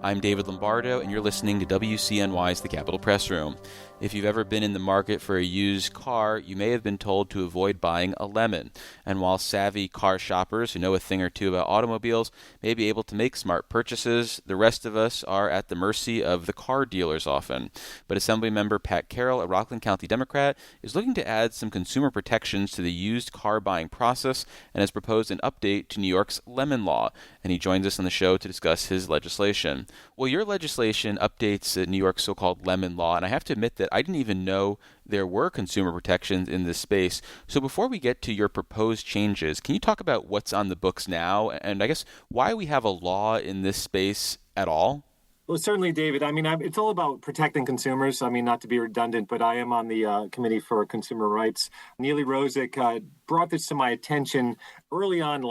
I'm David Lombardo, and you're listening to WCNY's The Capitol Press Room. If you've ever been in the market for a used car, you may have been told to avoid buying a lemon. And while savvy car shoppers who know a thing or two about automobiles may be able to make smart purchases, the rest of us are at the mercy of the car dealers often. But Assemblymember Pat Carroll, a Rockland County Democrat, is looking to add some consumer protections to the used car buying process and has proposed an update to New York's lemon law. And he joins us on the show to discuss his legislation. Well, your legislation updates New York's so-called lemon law, and I have to admit that I didn't even know there were consumer protections in this space. So before we get to your proposed changes, can you talk about what's on the books now, and I guess why we have a law in this space at all? Well, certainly, David. It's all about protecting consumers. Not to be redundant, but I am on the Committee for Consumer Rights. Neely Rosick brought this to my attention early on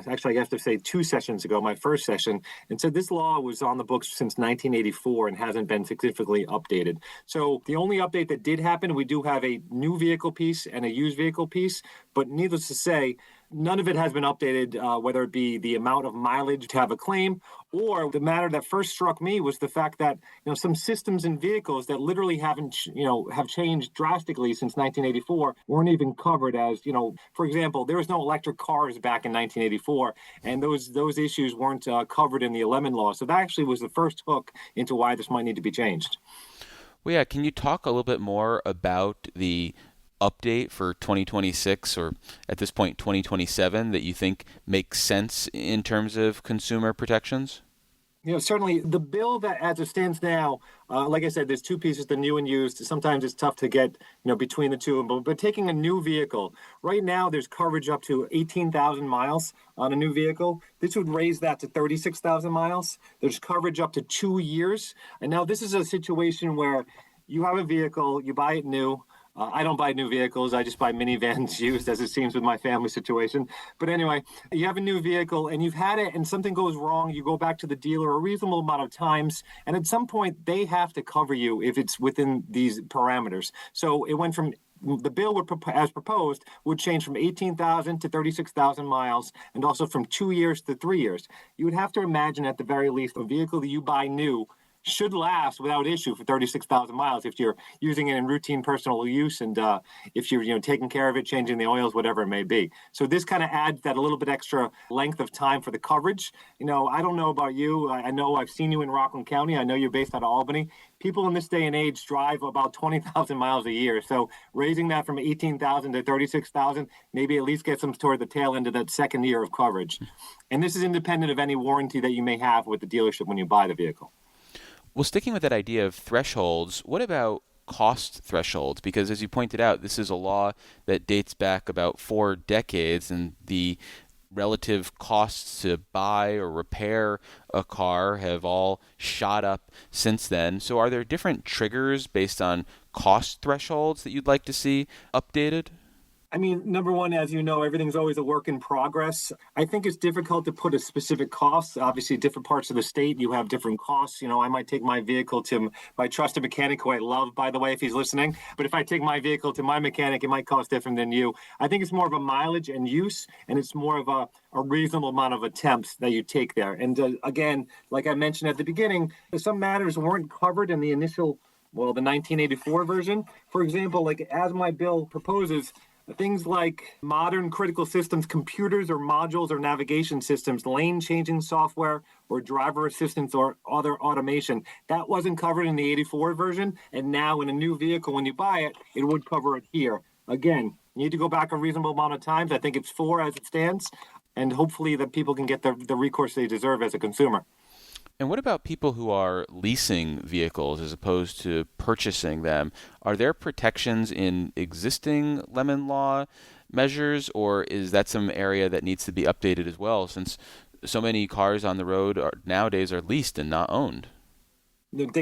actually, I have to say 2 sessions ago, my first session, and said this law was on the books since 1984 and hasn't been significantly updated. So the only update that did happen, we do have a new vehicle piece and a used vehicle piece, but needless to say, none of it has been updated, whether it be the amount of mileage to have a claim, or the matter that first struck me was the fact that some systems in vehicles that literally have changed drastically since 1984 weren't even covered as, for example, there was no electric cars back in 1984, and those issues weren't covered in the lemon law. So that actually was the first hook into why this might need to be changed. Well, yeah, can you talk a little bit more about the update for 2026 or at this point 2027 that you think makes sense in terms of consumer protections? Certainly the bill that as it stands now, like I said, there's two pieces, the new and used. Sometimes it's tough to get, between the two. But taking a new vehicle, right now there's coverage up to 18,000 miles on a new vehicle. This would raise that to 36,000 miles. There's coverage up to 2 years. And now this is a situation where you have a vehicle, you buy it new. I don't buy new vehicles. I just buy minivans used, as it seems with my family situation. But anyway, you have a new vehicle and you've had it and something goes wrong. You go back to the dealer a reasonable amount of times. And at some point, they have to cover you if it's within these parameters. So it went from the bill as proposed would change from 18,000 to 36,000 miles and also from 2 years to 3 years. You would have to imagine at the very least a vehicle that you buy new should last without issue for 36,000 miles if you're using it in routine personal use and if you're taking care of it, changing the oils, whatever it may be. So this kind of adds that a little bit extra length of time for the coverage. I don't know about you. I know I've seen you in Rockland County. I know you're based out of Albany. People in this day and age drive about 20,000 miles a year. So raising that from 18,000 to 36,000 maybe at least gets them toward the tail end of that second year of coverage. And this is independent of any warranty that you may have with the dealership when you buy the vehicle. Well, sticking with that idea of thresholds, what about cost thresholds? Because as you pointed out, this is a law that dates back about 4 decades, and the relative costs to buy or repair a car have all shot up since then. So are there different triggers based on cost thresholds that you'd like to see updated? Number one, as you know, everything's always a work in progress. I think it's difficult to put a specific cost. Obviously, different parts of the state, you have different costs. I might take my vehicle to my trusted mechanic, who I love, by the way, if he's listening. But if I take my vehicle to my mechanic, it might cost different than you. I think it's more of a mileage and use, and it's more of a reasonable amount of attempts that you take there. And again, like I mentioned at the beginning, some matters weren't covered in the initial, the 1984 version. For example, like as my bill proposes, things like modern critical systems, computers or modules or navigation systems, lane-changing software or driver assistance or other automation, that wasn't covered in the 84 version. And now in a new vehicle, when you buy it, it would cover it here. Again, you need to go back a reasonable amount of times. I think it's 4 as it stands. And hopefully that people can get the recourse they deserve as a consumer. And what about people who are leasing vehicles as opposed to purchasing them? Are there protections in existing lemon law measures, or is that some area that needs to be updated as well, since so many cars on the road nowadays are leased and not owned?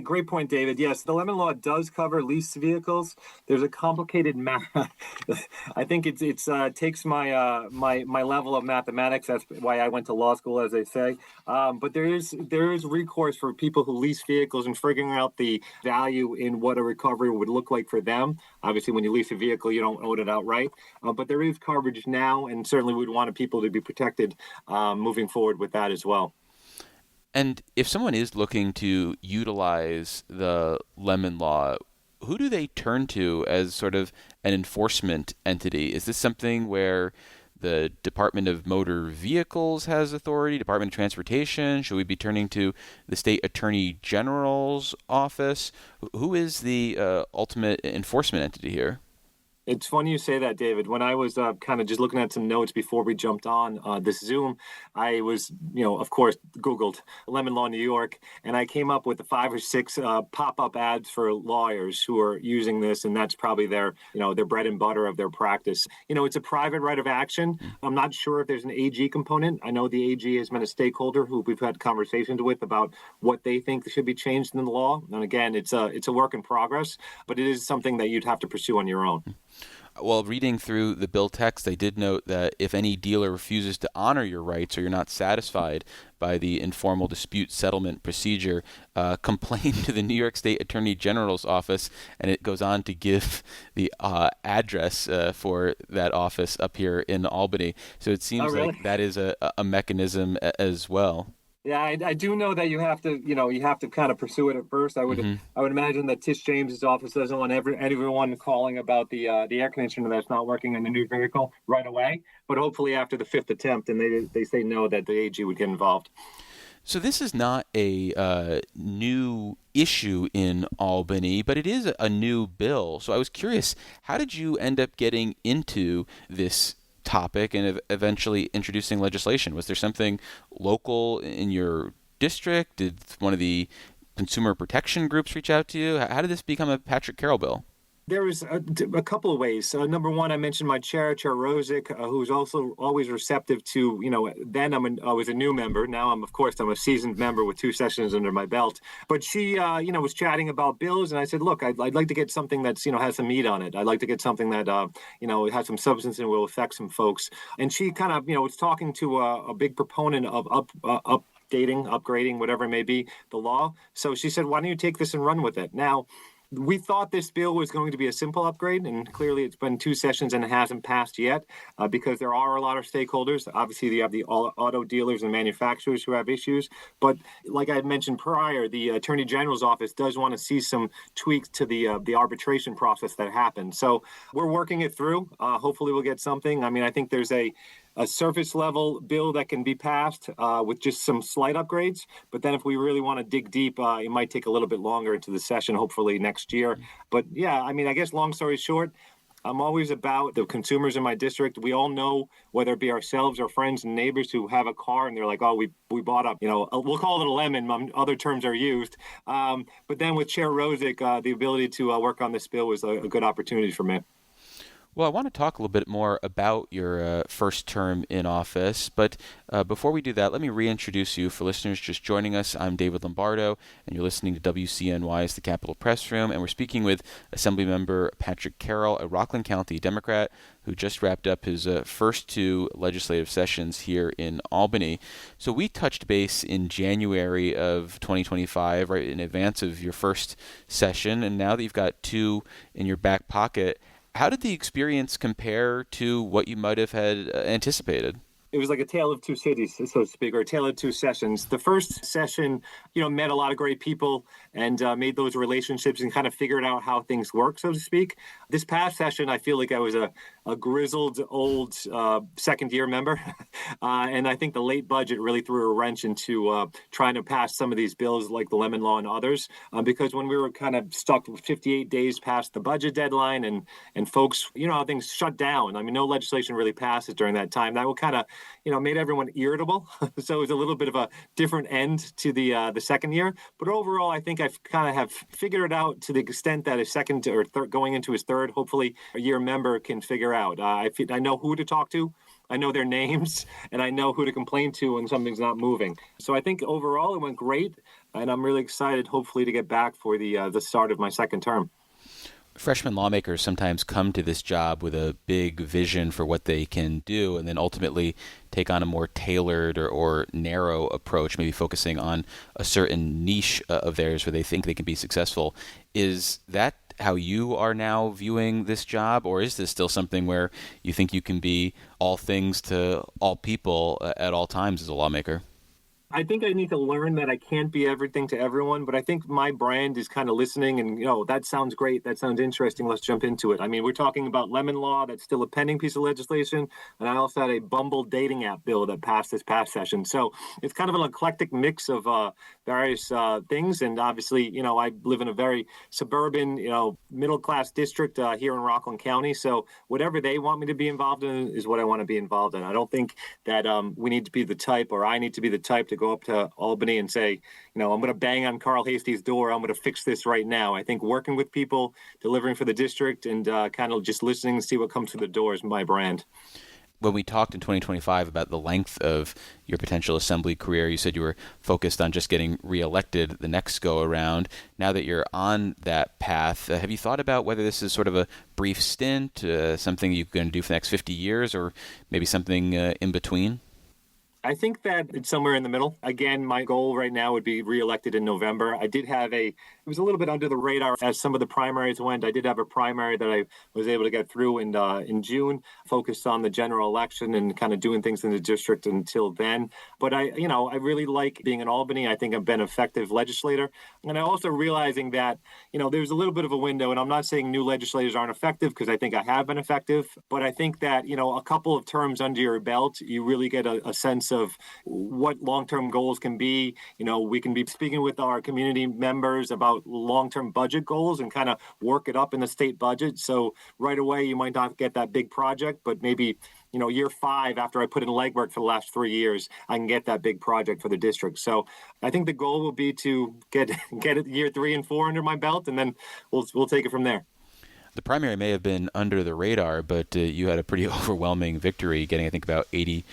Great point, David. Yes, the lemon law does cover leased vehicles. There's a complicated math. I think it takes my my level of mathematics. That's why I went to law school, as they say. But there is recourse for people who lease vehicles and figuring out the value in what a recovery would look like for them. Obviously, when you lease a vehicle, you don't own it outright. But there is coverage now, and certainly we'd want people to be protected moving forward with that as well. And if someone is looking to utilize the lemon law, who do they turn to as sort of an enforcement entity? Is this something where the Department of Motor Vehicles has authority, Department of Transportation? Should we be turning to the State Attorney General's office? Who is the ultimate enforcement entity here? It's funny you say that, David. When I was kind of just looking at some notes before we jumped on this Zoom, I was, of course, Googled lemon law New York, and I came up with the 5 or 6 pop-up ads for lawyers who are using this, and that's probably their bread and butter of their practice. It's a private right of action. I'm not sure if there's an AG component. I know the AG has been a stakeholder who we've had conversations with about what they think should be changed in the law. And again, it's a work in progress, but it is something that you'd have to pursue on your own. Well, reading through the bill text, they did note that if any dealer refuses to honor your rights or you're not satisfied by the informal dispute settlement procedure, complain to the New York State Attorney General's office, and it goes on to give the address for that office up here in Albany. So it seems like that is a mechanism as well. Yeah, I do know that you have to kind of pursue it at first. I would imagine that Tish James's office doesn't want everyone calling about the air conditioner that's not working in the new vehicle right away. But hopefully after the 5th attempt, and they say no, that the AG would get involved. So this is not a new issue in Albany, but it is a new bill. So I was curious, how did you end up getting into this topic and eventually introducing legislation? Was there something local in your district? Did one of the consumer protection groups reach out to you? How did this become a Patrick Carroll bill? There was a couple of ways. Number one, I mentioned my Chair Rosick, who's also always receptive to, then I was a new member. Now I'm a seasoned member with 2 sessions under my belt. But she, was chatting about bills. And I said, look, I'd like to get something that's, has some meat on it. I'd like to get something that, has some substance and will affect some folks. And she kind of, was talking to a big proponent of upgrading, whatever it may be, the law. So she said, why don't you take this and run with it? Now, we thought this bill was going to be a simple upgrade, and clearly it's been 2 sessions and it hasn't passed yet because there are a lot of stakeholders. Obviously, you have the auto dealers and manufacturers who have issues. But like I had mentioned prior, the Attorney General's office does want to see some tweaks to the arbitration process that happened. So we're working it through. Hopefully we'll get something. I mean, I think there's a surface level bill that can be passed with just some slight upgrades. But then if we really want to dig deep, it might take a little bit longer into the session, hopefully next year. But yeah, I mean, I guess long story short, I'm always about the consumers in my district. We all know, whether it be ourselves or friends and neighbors who have a car and they're like, oh, we bought up, we'll call it a lemon. Other terms are used. But then with Chair Rosick, the ability to work on this bill was a good opportunity for me. Well, I want to talk a little bit more about your first term in office, but before we do that, let me reintroduce you. For listeners just joining us, I'm David Lombardo, and you're listening to WCNY's The Capitol Press Room, and we're speaking with Assemblymember Patrick Carroll, a Rockland County Democrat who just wrapped up his first 2 legislative sessions here in Albany. So we touched base in January of 2025, right in advance of your first session, and now that you've got 2 in your back pocket, how did the experience compare to what you might have had anticipated? It was like a tale of 2 cities, so to speak, or a tale of 2 sessions. The first session, met a lot of great people and made those relationships and kind of figured out how things work, so to speak. This past session, I feel like I was a grizzled old second-year member. And I think the late budget really threw a wrench into trying to pass some of these bills like the lemon law and others. Because when we were kind of stuck with 58 days past the budget deadline and folks, how things shut down. I mean, no legislation really passes during that time. That would kind of made everyone irritable. So it was a little bit of a different end to the second year. But overall, I think I've kind of have figured it out to the extent that a second or third, going into his third, hopefully a year member can figure out. I know who to talk to. I know their names, and I know who to complain to when something's not moving. So I think overall it went great, and I'm really excited, hopefully, to get back for the start of my second term. Freshman lawmakers sometimes come to this job with a big vision for what they can do and then ultimately take on a more tailored or narrow approach, maybe focusing on a certain niche of theirs where they think they can be successful. Is that how you are now viewing this job, or is this still something where you think you can be all things to all people at all times as a lawmaker? I think I need to learn that I can't be everything to everyone, but I think my brand is kind of listening and, that sounds great. That sounds interesting. Let's jump into it. I mean, we're talking about lemon law. That's still a pending piece of legislation. And I also had a Bumble dating app bill that passed this past session. So it's kind of an eclectic mix of various things. And obviously, I live in a very suburban, middle class district here in Rockland County. So whatever they want me to be involved in is what I want to be involved in. I don't think that we need to be the type, or I need to be the type to go up to Albany and say, I'm going to bang on Carl Hasty's door. I'm going to fix this right now. I think working with people, delivering for the district, and kind of just listening and see what comes through the door is my brand. When we talked in 2025 about the length of your potential assembly career, you said you were focused on just getting reelected the next go around. Now that you're on that path, have you thought about whether this is sort of a brief stint, something you can do for the next 50 years, or maybe something in between? I think that it's somewhere in the middle. Again, my goal right now would be reelected in November. I did have it was a little bit under the radar as some of the primaries went. I did have a primary that I was able to get through in June, focused on the general election and kind of doing things in the district until then. But I really like being in Albany. I think I've been an effective legislator. And I also realizing that, there's a little bit of a window, and I'm not saying new legislators aren't effective, because I think I have been effective. But I think that, a couple of terms under your belt, you really get a sense of what long-term goals can be. We can be speaking with our community members about long-term budget goals and kind of work it up in the state budget. So right away, you might not get that big project, but maybe, year 5, after I put in legwork for the last 3 years, I can get that big project for the district. So I think the goal will be to get it year 3 and 4 under my belt, and then we'll take it from there. The primary may have been under the radar, but you had a pretty overwhelming victory, getting, I think, about 80%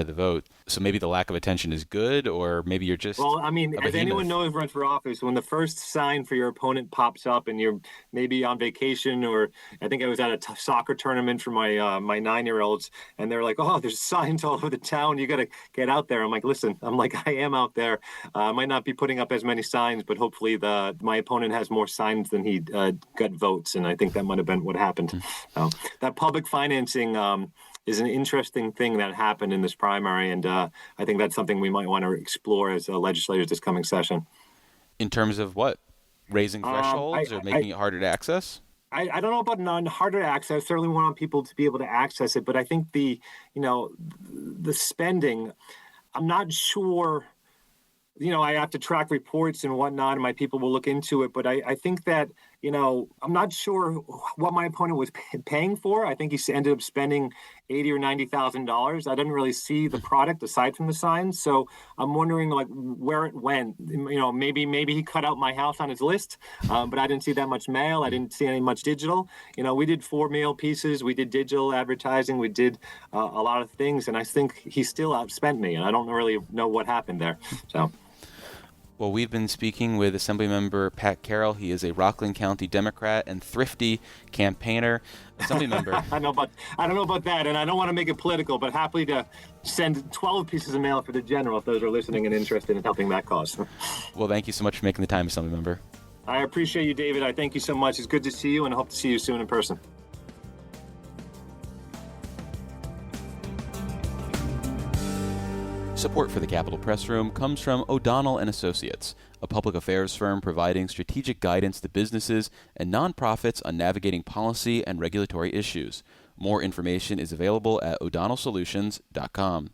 of the vote. So maybe the lack of attention is good, or maybe you're just Well, I mean, as anyone knows who runs for office, when the first sign for your opponent pops up and you're maybe on vacation, or I think I was at a soccer tournament for my 9-year-olds, and they're like, oh, there's signs all over the town. You got to get out there. I'm like, listen, I am out there. I might not be putting up as many signs, but hopefully my opponent has more signs than he got votes. And I think that might have been what happened. That public financing is an interesting thing that happened in this primary, and I think that's something we might want to explore as legislators this coming session. In terms of what? Raising thresholds or making it harder to access? I don't know about harder to access. Certainly want people to be able to access it, but I think the spending, I'm not sure. I have to track reports and whatnot, and my people will look into it. But I think that, I'm not sure what my opponent was paying for. I think he ended up spending $80,000 or $90,000. I didn't really see the product aside from the signs. So I'm wondering where it went. Maybe he cut out my house on his list, but I didn't see that much mail. I didn't see any much digital. We did 4 mail pieces. We did digital advertising. We did a lot of things. And I think he still outspent me. And I don't really know what happened there. So. Well, we've been speaking with Assemblymember Pat Carroll. He is a Rockland County Democrat and thrifty campaigner. Assemblymember. I don't know about that, and I don't want to make it political, but happily to send 12 pieces of mail for the general if those are listening and interested in helping that cause. Well, thank you so much for making the time, Assemblymember. I appreciate you, David. I thank you so much. It's good to see you, and I hope to see you soon in person. Support for the Capitol Press Room comes from O'Donnell & Associates, a public affairs firm providing strategic guidance to businesses and nonprofits on navigating policy and regulatory issues. More information is available at o'donnellsolutions.com.